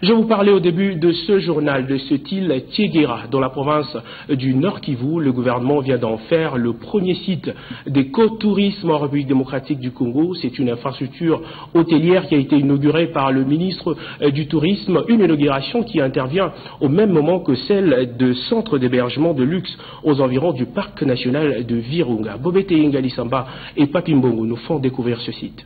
Je vous parlais au début de ce journal de cette île Tchéguéra, dans la province du Nord Kivu. Le gouvernement vient d'en faire le premier site d'écotourisme en République démocratique du Congo. C'est une infrastructure hôtelière qui a été inaugurée par le ministre du Tourisme. Une inauguration qui intervient au même moment que celle de centres d'hébergement de luxe aux environs du parc national de Virunga. Bobete Ingali Samba et Papi Mbongo nous font découvrir ce site.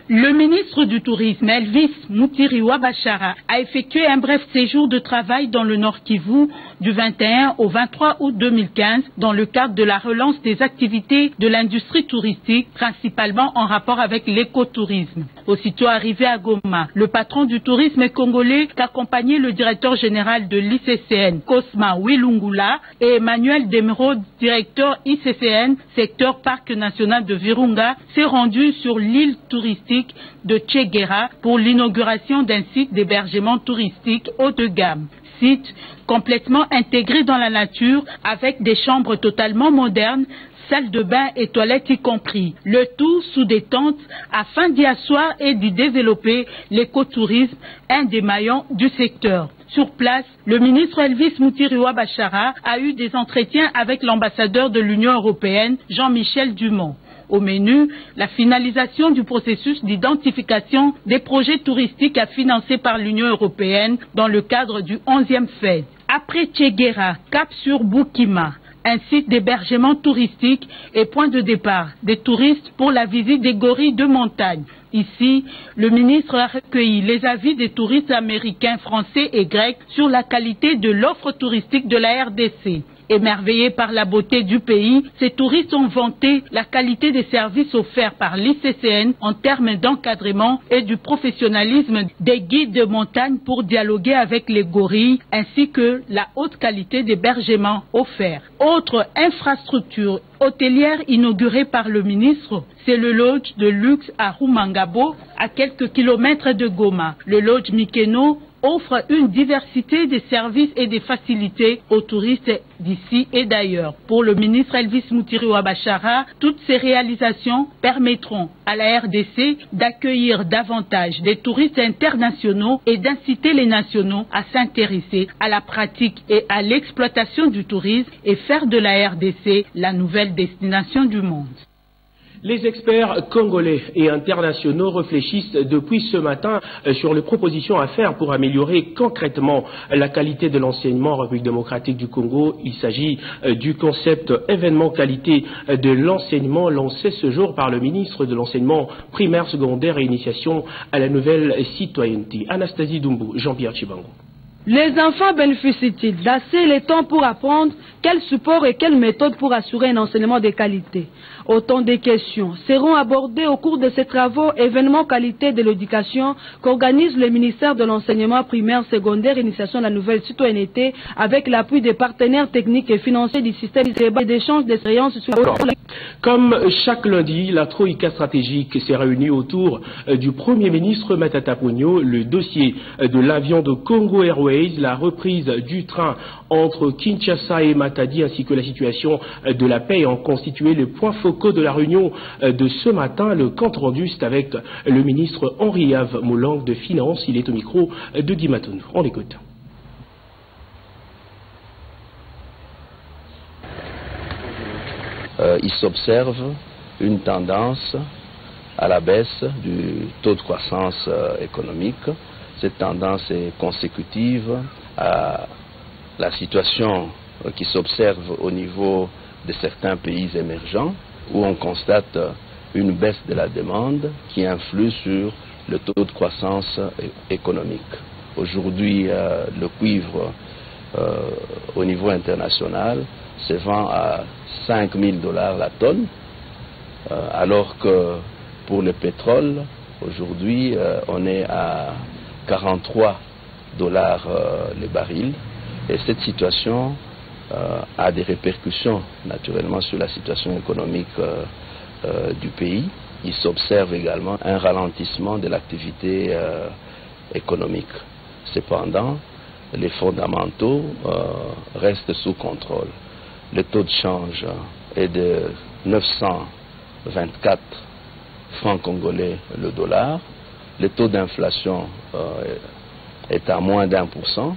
Le ministre du Tourisme, Elvis Mutiriwa Bachara, a effectué un bref séjour de travail dans le Nord Kivu du 21 au 23 août 2015 dans le cadre de la relance des activités de l'industrie touristique, principalement en rapport avec l'écotourisme. Aussitôt arrivé à Goma, le patron du tourisme congolais qu'accompagnait le directeur général de l'ICCN, Cosma Wilungula, et Emmanuel Demerode, directeur ICCN, secteur parc national de Virunga, s'est rendu sur l'île touristique de Tchéguéra pour l'inauguration d'un site d'hébergement touristique haut de gamme. Site complètement intégré dans la nature avec des chambres totalement modernes, salles de bain et toilettes y compris. Le tout sous des tentes afin d'y asseoir et d'y développer l'écotourisme, un des maillons du secteur. Sur place, le ministre Elvis Mutiriwa Bachara a eu des entretiens avec l'ambassadeur de l'Union européenne, Jean-Michel Dumont. Au menu, la finalisation du processus d'identification des projets touristiques à financer par l'Union européenne dans le cadre du 11e FED. Après Tchéguéra, cap sur Boukima, un site d'hébergement touristique et point de départ des touristes pour la visite des gorilles de montagne. Ici, le ministre a recueilli les avis des touristes américains, français et grecs sur la qualité de l'offre touristique de la RDC. Émerveillés par la beauté du pays, ces touristes ont vanté la qualité des services offerts par l'ICCN en termes d'encadrement et du professionnalisme des guides de montagne pour dialoguer avec les gorilles, ainsi que la haute qualité d'hébergement offert. Autre infrastructure hôtelière inaugurée par le ministre, c'est le lodge de luxe à Rumangabo, à quelques kilomètres de Goma. Le lodge Mikeno offre une diversité des services et des facilités aux touristes d'ici et d'ailleurs. Pour le ministre Elvis Mutiriwa Bachara, toutes ces réalisations permettront à la RDC d'accueillir davantage des touristes internationaux et d'inciter les nationaux à s'intéresser à la pratique et à l'exploitation du tourisme et faire de la RDC la nouvelle destination du monde. Les experts congolais et internationaux réfléchissent depuis ce matin sur les propositions à faire pour améliorer concrètement la qualité de l'enseignement en République démocratique du Congo. Il s'agit du concept événement qualité de l'enseignement lancé ce jour par le ministre de l'enseignement primaire, secondaire et initiation à la nouvelle citoyenneté. Anastasie Doumbou, Jean-Pierre Chibango. Les enfants bénéficient-ils d'assez le temps pour apprendre? Quel support et quelle méthode pour assurer un enseignement de qualité? Autant de questions seront abordées au cours de ces travaux événements qualité de l'éducation qu'organise le ministère de l'enseignement primaire, secondaire et initiation à la nouvelle citoyenneté avec l'appui des partenaires techniques et financiers du système d'échange d'expériences sur Comme chaque lundi, la Troïka stratégique s'est réunie autour du Premier ministre Matata Ponyo. Le dossier de l'avion de Congo Airways, la reprise du train entre Kinshasa et Matadi ainsi que la situation de la paix ont constitué les points focaux de la réunion de ce matin. Le compte rendu, c'est avec le ministre Henri-Yves Moulang de Finances. Il est au micro de Guy Matoun. On l'écoute. Il s'observe une tendance à la baisse du taux de croissance économique. Cette tendance est consécutive à la situation qui s'observe au niveau de certains pays émergents où on constate une baisse de la demande qui influe sur le taux de croissance économique. Aujourd'hui, le cuivre au niveau international se vend à 5 000 $ la tonne, alors que pour le pétrole, aujourd'hui, on est à 43 $ le baril. Et cette situation a des répercussions naturellement sur la situation économique du pays. Il s'observe également un ralentissement de l'activité économique. Cependant, les fondamentaux restent sous contrôle. Le taux de change est de 924 francs congolais le dollar. le taux d'inflation est à moins d'1%,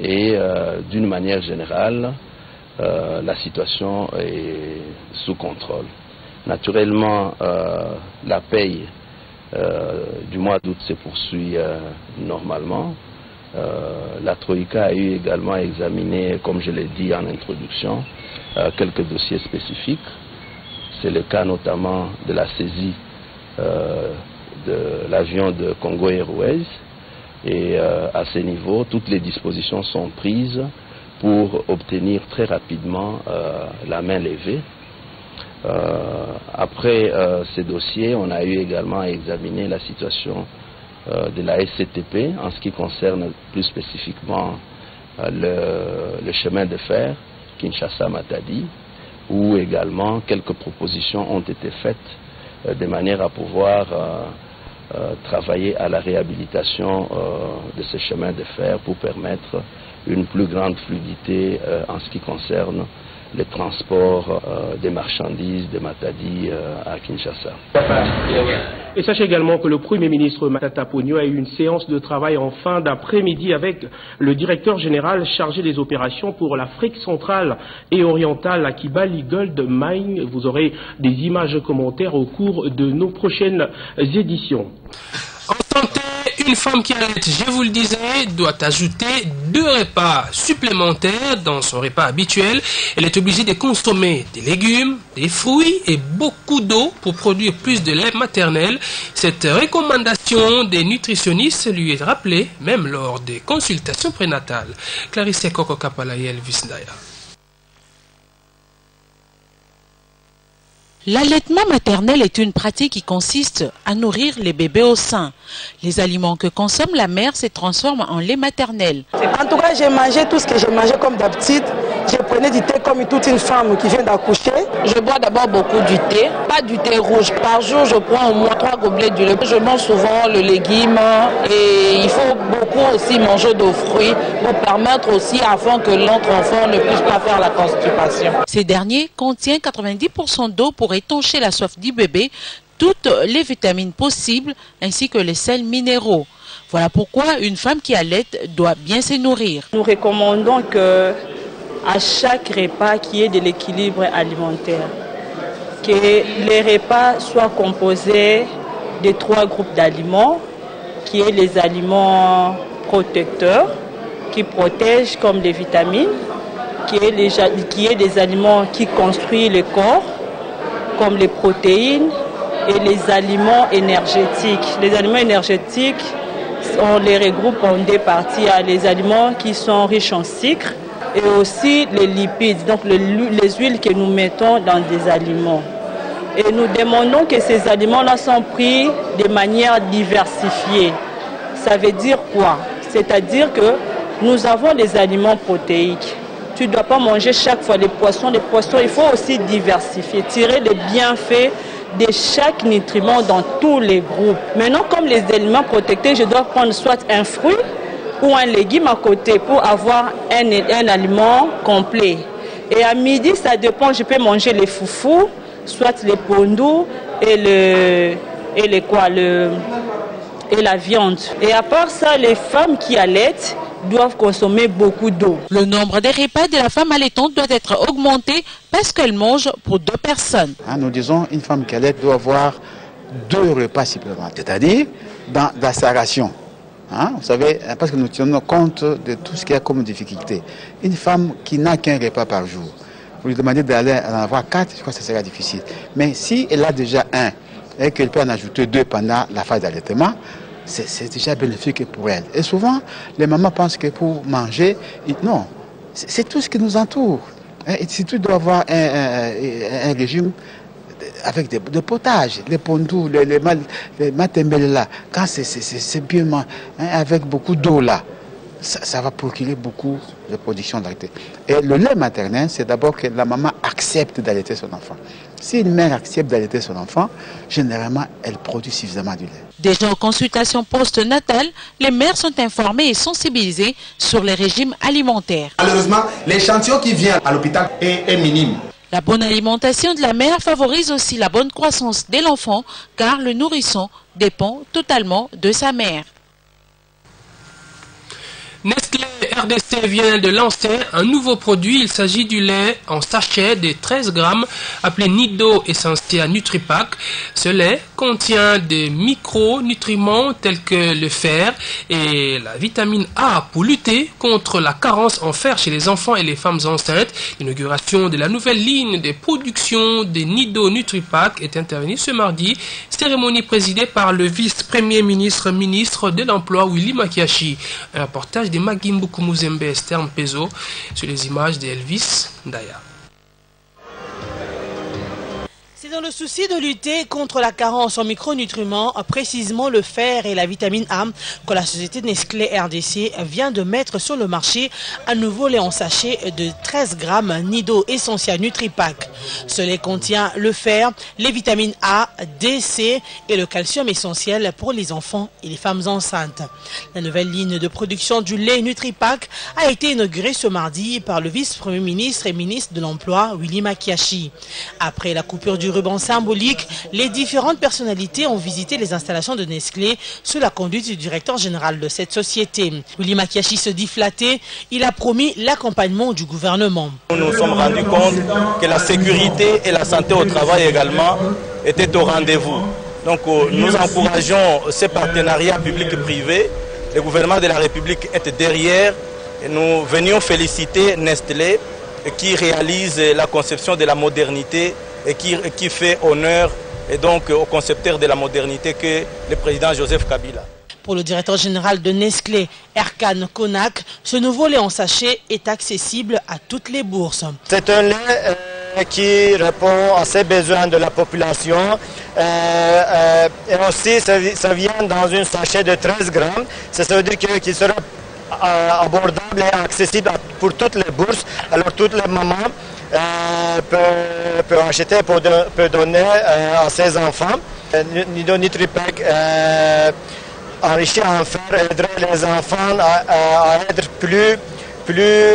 et d'une manière générale, la situation est sous contrôle. Naturellement, la paye du mois d'août se poursuit normalement. La Troïka a eu également examiné, comme je l'ai dit en introduction, quelques dossiers spécifiques. C'est le cas notamment de la saisie de l'avion de Congo Airways. Et à ce niveau, toutes les dispositions sont prises pour obtenir très rapidement la main levée. Après ces dossiers, on a eu également à examiner la situation de la SCTP en ce qui concerne plus spécifiquement le chemin de fer Kinshasa-Matadi, où également quelques propositions ont été faites de manière à pouvoir travailler à la réhabilitation de ce chemin de fer pour permettre une plus grande fluidité en ce qui concerne le transport des marchandises de Matadi à Kinshasa. Et sachez également que le Premier ministre Matata Ponyo a eu une séance de travail en fin d'après-midi avec le directeur général chargé des opérations pour l'Afrique centrale et orientale à Kibali Gold Mine. Vous aurez des images et commentaires au cours de nos prochaines éditions. En santé, une femme qui allait, je vous le disais, doit ajouter 2 repas supplémentaires dans son repas habituel. Elle est obligée de consommer des légumes, des fruits et beaucoup d'eau pour produire plus de lait maternel. Cette recommandation des nutritionnistes lui est rappelée même lors des consultations prénatales. Clarisse Koko Kapalaye, Elvis Ndaya. L'allaitement maternel est une pratique qui consiste à nourrir les bébés au sein. Les aliments que consomme la mère se transforment en lait maternel. En tout cas, j'ai mangé tout ce que j'ai mangé comme d'habitude. Je prenais du thé comme toute une femme qui vient d'accoucher. Je bois d'abord beaucoup du thé, pas du thé rouge. Par jour, je prends au moins 3 gobelets de lait. Je mange souvent le légume et il faut beaucoup aussi manger de fruits pour permettre aussi afin que notre enfant ne puisse pas faire la constipation. Ces derniers contiennent 90% d'eau pour étancher la soif du bébé, toutes les vitamines possibles ainsi que les sels minéraux. Voilà pourquoi une femme qui allaite doit bien se nourrir. Nous recommandons que à chaque repas qu'il y ait de l'équilibre alimentaire, que les repas soient composés de 3 groupes d'aliments, qui est les aliments protecteurs, qui protègent comme les vitamines, qui est des aliments qui construisent le corps, comme les protéines, et les aliments énergétiques. Les aliments énergétiques, on les regroupe en 2 parties. Il y a les aliments qui sont riches en sucre et aussi les lipides, donc les huiles que nous mettons dans des aliments. Et nous demandons que ces aliments-là sont pris de manière diversifiée. Ça veut dire quoi? C'est-à-dire que nous avons des aliments protéiques. Tu ne dois pas manger chaque fois des poissons. Les poissons, il faut aussi diversifier, tirer les bienfaits de chaque nutriment dans tous les groupes. Maintenant, comme les aliments protectés, je dois prendre soit un fruit ou un légume à côté pour avoir un aliment complet. Et à midi, ça dépend, je peux manger les foufous, soit les pondous et la viande. Et à part ça, les femmes qui allaitent doivent consommer beaucoup d'eau. Le nombre des repas de la femme allaitante doit être augmenté parce qu'elle mange pour 2 personnes. Nous disons une femme qui allaite doit avoir 2 repas supplémentaires, c'est-à-dire dans sa ration. Vous savez, parce que nous tenons compte de tout ce qu'il y a comme difficulté. Une femme qui n'a qu'un repas par jour, vous lui demandez d'aller en avoir 4, je crois que ça sera difficile. Mais si elle a déjà 1 et qu'elle peut en ajouter 2 pendant la phase d'allaitement, c'est déjà bénéfique pour elle. Et souvent, les mamans pensent que pour manger, non, c'est tout ce qui nous entoure. Si tu dois avoir un régime avec des potages, les pondous, les matembele là, quand c'est bien, avec beaucoup d'eau là, ça va procurer beaucoup de production de lait. Et le lait maternel, c'est d'abord que la maman accepte d'allaiter son enfant. Si une mère accepte d'allaiter son enfant, généralement, elle produit suffisamment du lait. Déjà aux consultations post-natales, les mères sont informées et sensibilisées sur les régimes alimentaires. Malheureusement, l'échantillon qui vient à l'hôpital est minime. La bonne alimentation de la mère favorise aussi la bonne croissance de l'enfant car le nourrisson dépend totalement de sa mère. Nestlé RDC vient de lancer un nouveau produit. Il s'agit du lait en sachet de 13 grammes appelé Nido Essentia Nutripack. Ce lait contient des micronutriments tels que le fer et la vitamine A pour lutter contre la carence en fer chez les enfants et les femmes enceintes. L'inauguration de la nouvelle ligne de production des Nido Nutripack est intervenue ce mardi. Cérémonie présidée par le vice-premier ministre de l'Emploi Willy Makiashi. Un reportage de Magimbu Kumuzembe Esther Mpezo sur les images d'Elvis Ndaya. C'est dans le souci de lutter contre la carence en micronutriments, précisément le fer et la vitamine A, que la société Nestlé RDC vient de mettre sur le marché un nouveau lait en sachet de 13 grammes Nido Essentia Nutripack. Ce lait contient le fer, les vitamines A, D, C et le calcium essentiel pour les enfants et les femmes enceintes. La nouvelle ligne de production du lait Nutripack a été inaugurée ce mardi par le vice-premier ministre et ministre de l'Emploi Willy Makiashi. Après la coupure du ruban symbolique, les différentes personnalités ont visité les installations de Nestlé sous la conduite du directeur général de cette société. Willy Makiashi se dit flatté, il a promis l'accompagnement du gouvernement. Nous nous sommes rendus compte que la sécurité et la santé au travail également étaient au rendez-vous. Donc nous encourageons ces partenariats publics-privés. Le gouvernement de la République est derrière et nous venions féliciter Nestlé qui réalise la conception de la modernité et qui fait honneur et donc au concepteur de la modernité que le président Joseph Kabila. Pour le directeur général de Nestlé, Erkan Konak, ce nouveau lait en sachet est accessible à toutes les bourses. C'est un lait qui répond à ces besoins de la population et aussi ça vient dans un sachet de 13 grammes. Ça veut dire qu'il sera abordable et accessible pour toutes les bourses. Alors toutes les mamans peut acheter, peut donner à ses enfants. Nido Nutripack enrichi en fer aiderait les enfants à être plus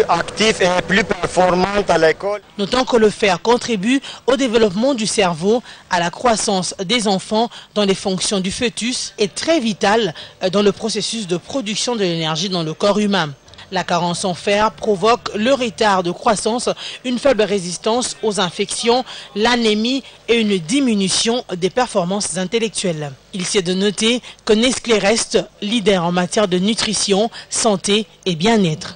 actifs et plus performants à l'école. Notons que le fer contribue au développement du cerveau, à la croissance des enfants dans les fonctions du fœtus et très vital dans le processus de production de l'énergie dans le corps humain. La carence en fer provoque le retard de croissance, une faible résistance aux infections, l'anémie et une diminution des performances intellectuelles. Il s'est de noter que Nestlé reste leader en matière de nutrition, santé et bien-être.